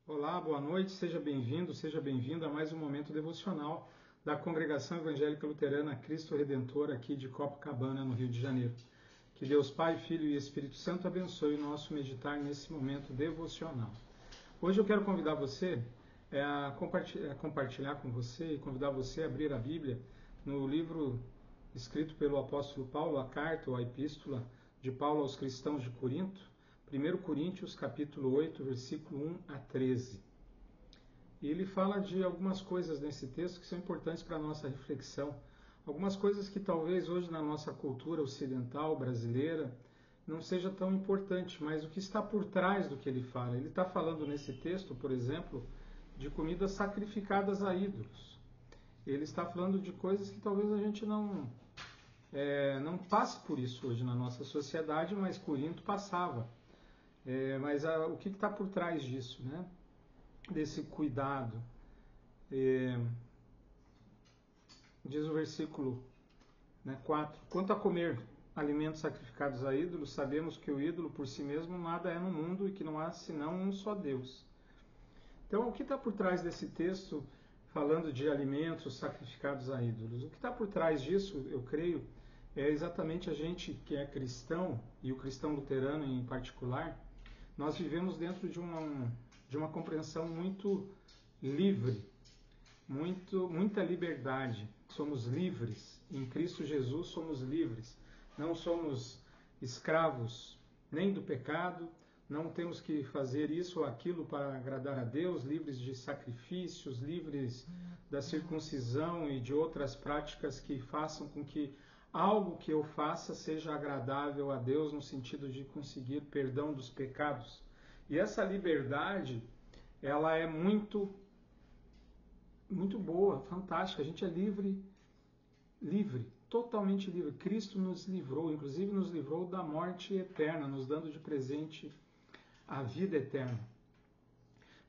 Olá, boa noite, seja bem-vindo, seja bem-vinda a mais um momento devocional da Congregação Evangélica Luterana Cristo Redentor aqui de Copacabana, no Rio de Janeiro. Que Deus Pai, Filho e Espírito Santo abençoe o nosso meditar nesse momento devocional. Hoje eu quero convidar você a compartilhar com você e convidar você a abrir a Bíblia no livro escrito pelo apóstolo Paulo, a carta ou a epístola de Paulo aos cristãos de Corinto, 1 Coríntios capítulo 8, versículo 1 a 13. E ele fala de algumas coisas nesse texto que são importantes para a nossa reflexão. Algumas coisas que talvez hoje na nossa cultura ocidental, brasileira, não seja tão importante, mas o que está por trás do que ele fala. Ele está falando nesse texto, por exemplo, de comidas sacrificadas a ídolos. Ele está falando de coisas que talvez a gente não passe por isso hoje na nossa sociedade, mas Corinto passava. Mas o que está por trás disso, né? Desse cuidado? Diz o versículo 4. Quanto a comer alimentos sacrificados a ídolos, sabemos que o ídolo por si mesmo nada é no mundo e que não há senão um só Deus. Então, o que está por trás desse texto falando de alimentos sacrificados a ídolos? O que está por trás disso, eu creio, é exatamente a gente que é cristão, e o cristão luterano em particular. Nós vivemos dentro de uma compreensão muito livre, muita liberdade. Somos livres. Em Cristo Jesus somos livres. Não somos escravos nem do pecado, não temos que fazer isso ou aquilo para agradar a Deus, livres de sacrifícios, livres da circuncisão e de outras práticas que façam com que algo que eu faça seja agradável a Deus no sentido de conseguir perdão dos pecados. E essa liberdade, ela é muito boa, fantástica. A gente é livre, totalmente livre. Cristo nos livrou, inclusive nos livrou da morte eterna, nos dando de presente a vida eterna.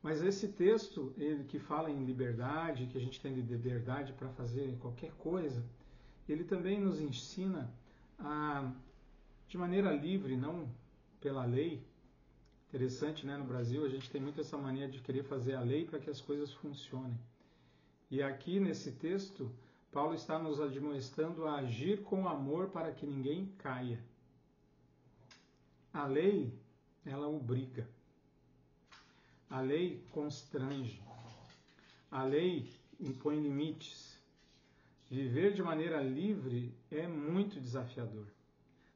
Mas esse texto, ele que fala em liberdade, que a gente tem liberdade para fazer qualquer coisa, ele também nos ensina de maneira livre, não pela lei. Interessante, né? No Brasil a gente tem muito essa mania de querer fazer a lei para que as coisas funcionem. E aqui nesse texto, Paulo está nos admoestando a agir com amor para que ninguém caia. A lei, ela obriga. A lei constrange. A lei impõe limites. Viver de maneira livre é muito desafiador,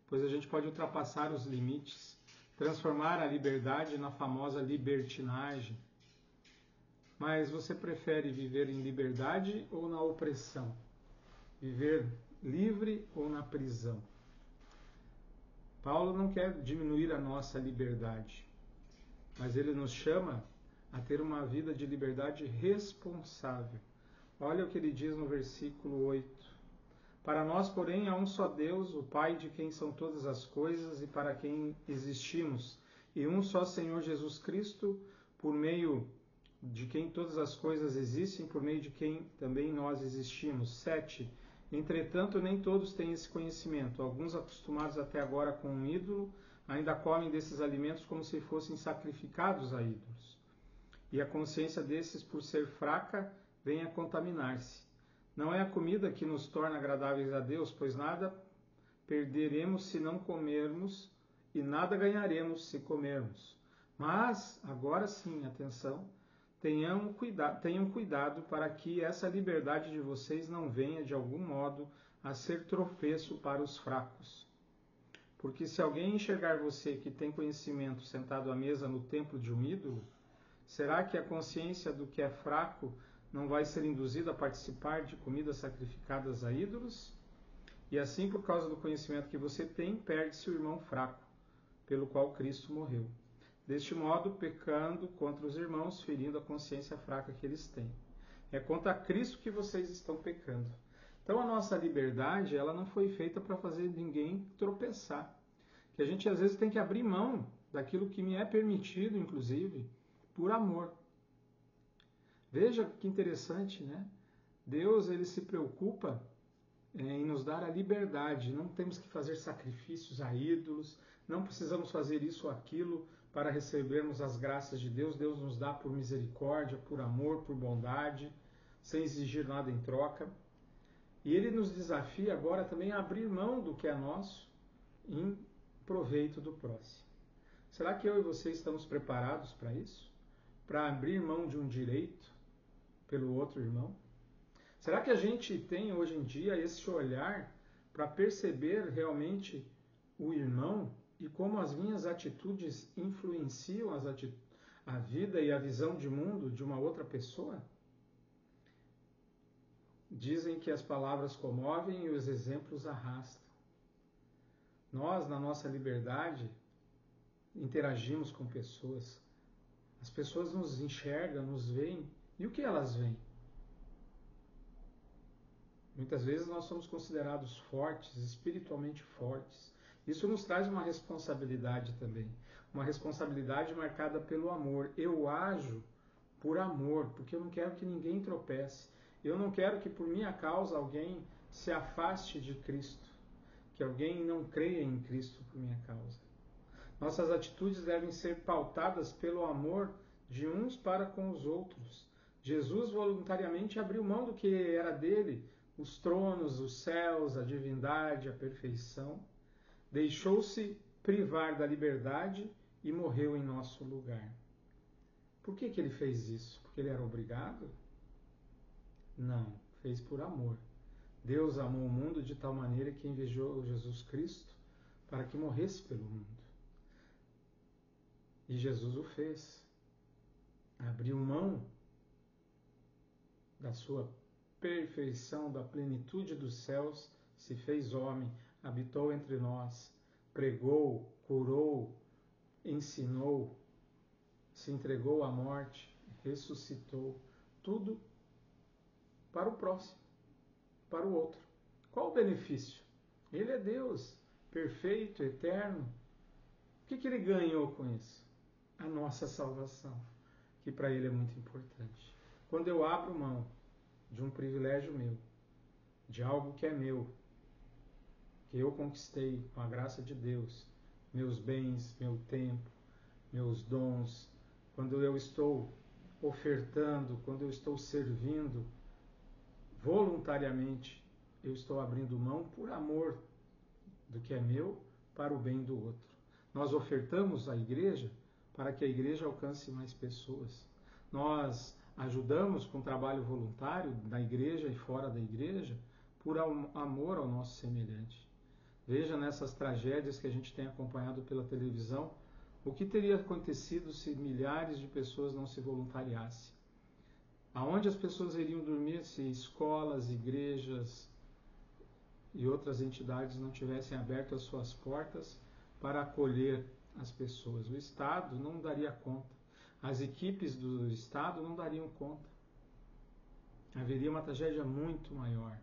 pois a gente pode ultrapassar os limites, transformar a liberdade na famosa libertinagem. Mas você prefere viver em liberdade ou na opressão? Viver livre ou na prisão? Paulo não quer diminuir a nossa liberdade, mas ele nos chama a ter uma vida de liberdade responsável. Olha o que ele diz no versículo 8. Para nós, porém, há um só Deus, o Pai de quem são todas as coisas e para quem existimos, e um só Senhor Jesus Cristo, por meio de quem todas as coisas existem, por meio de quem também nós existimos. 7. Entretanto, nem todos têm esse conhecimento. Alguns, acostumados até agora com um ídolo, ainda comem desses alimentos como se fossem sacrificados a ídolos. E a consciência desses, por ser fraca, vem a contaminar-se. Não é a comida que nos torna agradáveis a Deus, pois nada perderemos se não comermos e nada ganharemos se comermos. Mas, agora sim, atenção, tenham cuidado para que essa liberdade de vocês não venha, de algum modo, a ser tropeço para os fracos. Porque se alguém enxergar você que tem conhecimento sentado à mesa no templo de um ídolo, será que a consciência do que é fraco não vai ser induzida a participar de comidas sacrificadas a ídolos? E assim, por causa do conhecimento que você tem, perde-se o irmão fraco, pelo qual Cristo morreu. Deste modo, pecando contra os irmãos, ferindo a consciência fraca que eles têm. É contra Cristo que vocês estão pecando. Então a nossa liberdade, ela não foi feita para fazer ninguém tropeçar. Que a gente às vezes tem que abrir mão daquilo que me é permitido, inclusive, por amor. Veja que interessante, né? Deus, ele se preocupa em nos dar a liberdade. Não temos que fazer sacrifícios a ídolos, não precisamos fazer isso ou aquilo para recebermos as graças de Deus. Deus nos dá por misericórdia, por amor, por bondade, sem exigir nada em troca. E Ele nos desafia agora também a abrir mão do que é nosso em proveito do próximo. Será que eu e você estamos preparados para isso? Para abrir mão de um direito pelo outro irmão? Será que a gente tem hoje em dia esse olhar para perceber realmente o irmão e como as minhas atitudes influenciam a vida e a visão de mundo de uma outra pessoa? Dizem que as palavras comovem e os exemplos arrastam. Nós, na nossa liberdade, interagimos com pessoas. As pessoas nos enxergam, nos veem. E o que elas veem? Muitas vezes nós somos considerados fortes, espiritualmente fortes. Isso nos traz uma responsabilidade também. Uma responsabilidade marcada pelo amor. Eu ajo por amor, porque eu não quero que ninguém tropece. Eu não quero que por minha causa alguém se afaste de Cristo. Que alguém não creia em Cristo por minha causa. Nossas atitudes devem ser pautadas pelo amor de uns para com os outros. Jesus voluntariamente abriu mão do que era dele, os tronos, os céus, a divindade, a perfeição. Deixou-se privar da liberdade e morreu em nosso lugar. Por que ele fez isso? Porque ele era obrigado? Não, fez por amor. Deus amou o mundo de tal maneira que enviou Jesus Cristo para que morresse pelo mundo. E Jesus o fez. Abriu mão da sua perfeição, da plenitude dos céus, se fez homem, habitou entre nós, pregou, curou, ensinou, se entregou à morte, ressuscitou, tudo para o próximo, para o outro. Qual o benefício? Ele é Deus, perfeito, eterno. O que ele ganhou com isso? A nossa salvação, que para ele é muito importante. Quando eu abro mão de um privilégio meu, de algo que é meu, que eu conquistei com a graça de Deus, meus bens, meu tempo, meus dons, quando eu estou ofertando, quando eu estou servindo voluntariamente, eu estou abrindo mão por amor do que é meu para o bem do outro. Nós ofertamos à igreja para que a igreja alcance mais pessoas. Nós ajudamos com trabalho voluntário na igreja e fora da igreja por amor ao nosso semelhante. Veja nessas tragédias que a gente tem acompanhado pela televisão, o que teria acontecido se milhares de pessoas não se voluntariassem? Aonde as pessoas iriam dormir se escolas, igrejas e outras entidades não tivessem aberto as suas portas para acolher as pessoas? O Estado não daria conta. As equipes do Estado não dariam conta. Haveria uma tragédia muito maior.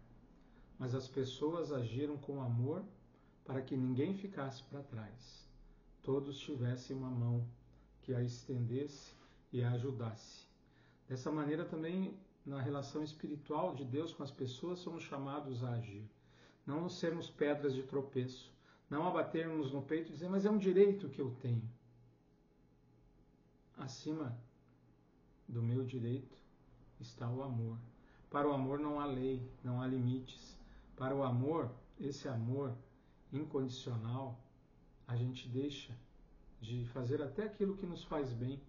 Mas as pessoas agiram com amor para que ninguém ficasse para trás. Todos tivessem uma mão que a estendesse e a ajudasse. Dessa maneira também, na relação espiritual de Deus com as pessoas, somos chamados a agir. Não sermos pedras de tropeço. Não abatermos no peito e dizer, mas é um direito que eu tenho. Acima do meu direito está o amor. Para o amor não há lei, não há limites. Para o amor, esse amor incondicional, a gente deixa de fazer até aquilo que nos faz bem,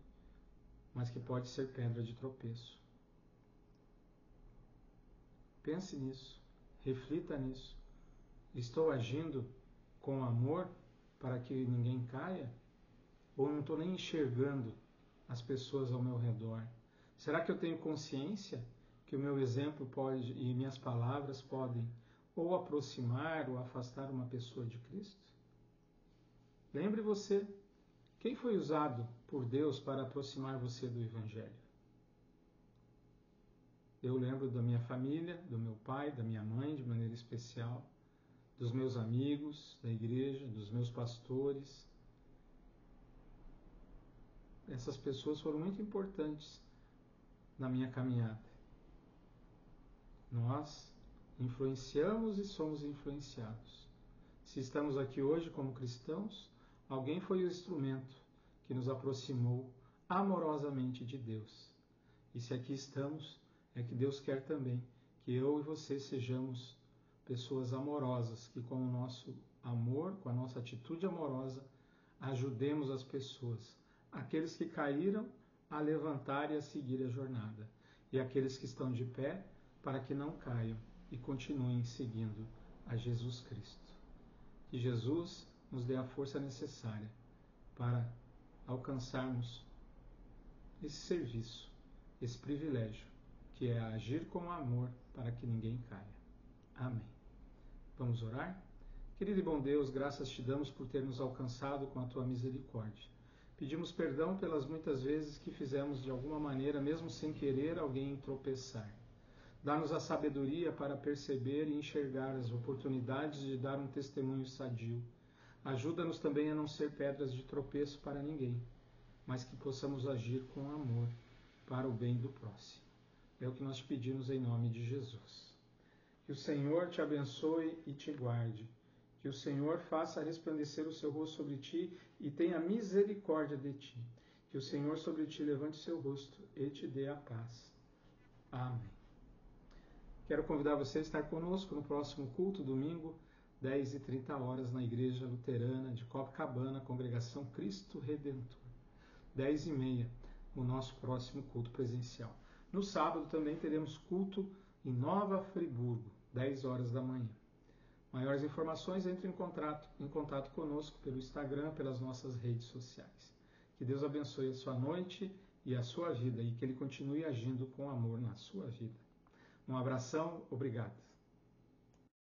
mas que pode ser pedra de tropeço. Pense nisso, reflita nisso. Estou agindo com amor para que ninguém caia? Ou não estou nem enxergando as pessoas ao meu redor? Será que eu tenho consciência que o meu exemplo pode e minhas palavras podem ou aproximar ou afastar uma pessoa de Cristo? Lembre você, quem foi usado por Deus para aproximar você do Evangelho? Eu lembro da minha família, do meu pai, da minha mãe de maneira especial, dos meus amigos da igreja, dos meus pastores. Essas pessoas foram muito importantes na minha caminhada. Nós influenciamos e somos influenciados. Se estamos aqui hoje como cristãos, alguém foi o instrumento que nos aproximou amorosamente de Deus. E se aqui estamos, é que Deus quer também que eu e você sejamos pessoas amorosas, que com o nosso amor, com a nossa atitude amorosa, ajudemos as pessoas, aqueles que caíram a levantar e a seguir a jornada, e aqueles que estão de pé para que não caiam e continuem seguindo a Jesus Cristo. Que Jesus nos dê a força necessária para alcançarmos esse serviço, esse privilégio, que é agir com amor para que ninguém caia. Amém. Vamos orar? Querido e bom Deus, graças te damos por ter nos alcançado com a tua misericórdia. Pedimos perdão pelas muitas vezes que fizemos de alguma maneira, mesmo sem querer, alguém tropeçar. Dá-nos a sabedoria para perceber e enxergar as oportunidades de dar um testemunho sadio. Ajuda-nos também a não ser pedras de tropeço para ninguém, mas que possamos agir com amor para o bem do próximo. É o que nós te pedimos em nome de Jesus. Que o Senhor te abençoe e te guarde. Que o Senhor faça resplandecer o seu rosto sobre ti e tenha misericórdia de ti. Que o Senhor sobre ti levante o seu rosto e te dê a paz. Amém. Quero convidar você a estar conosco no próximo culto, domingo, 10h30, na Igreja Luterana de Copacabana, Congregação Cristo Redentor. 10h30, o nosso próximo culto presencial. No sábado também teremos culto em Nova Friburgo, 10h da manhã. Maiores informações, entre em contato conosco pelo Instagram, pelas nossas redes sociais. Que Deus abençoe a sua noite e a sua vida e que Ele continue agindo com amor na sua vida. Um abração, obrigado.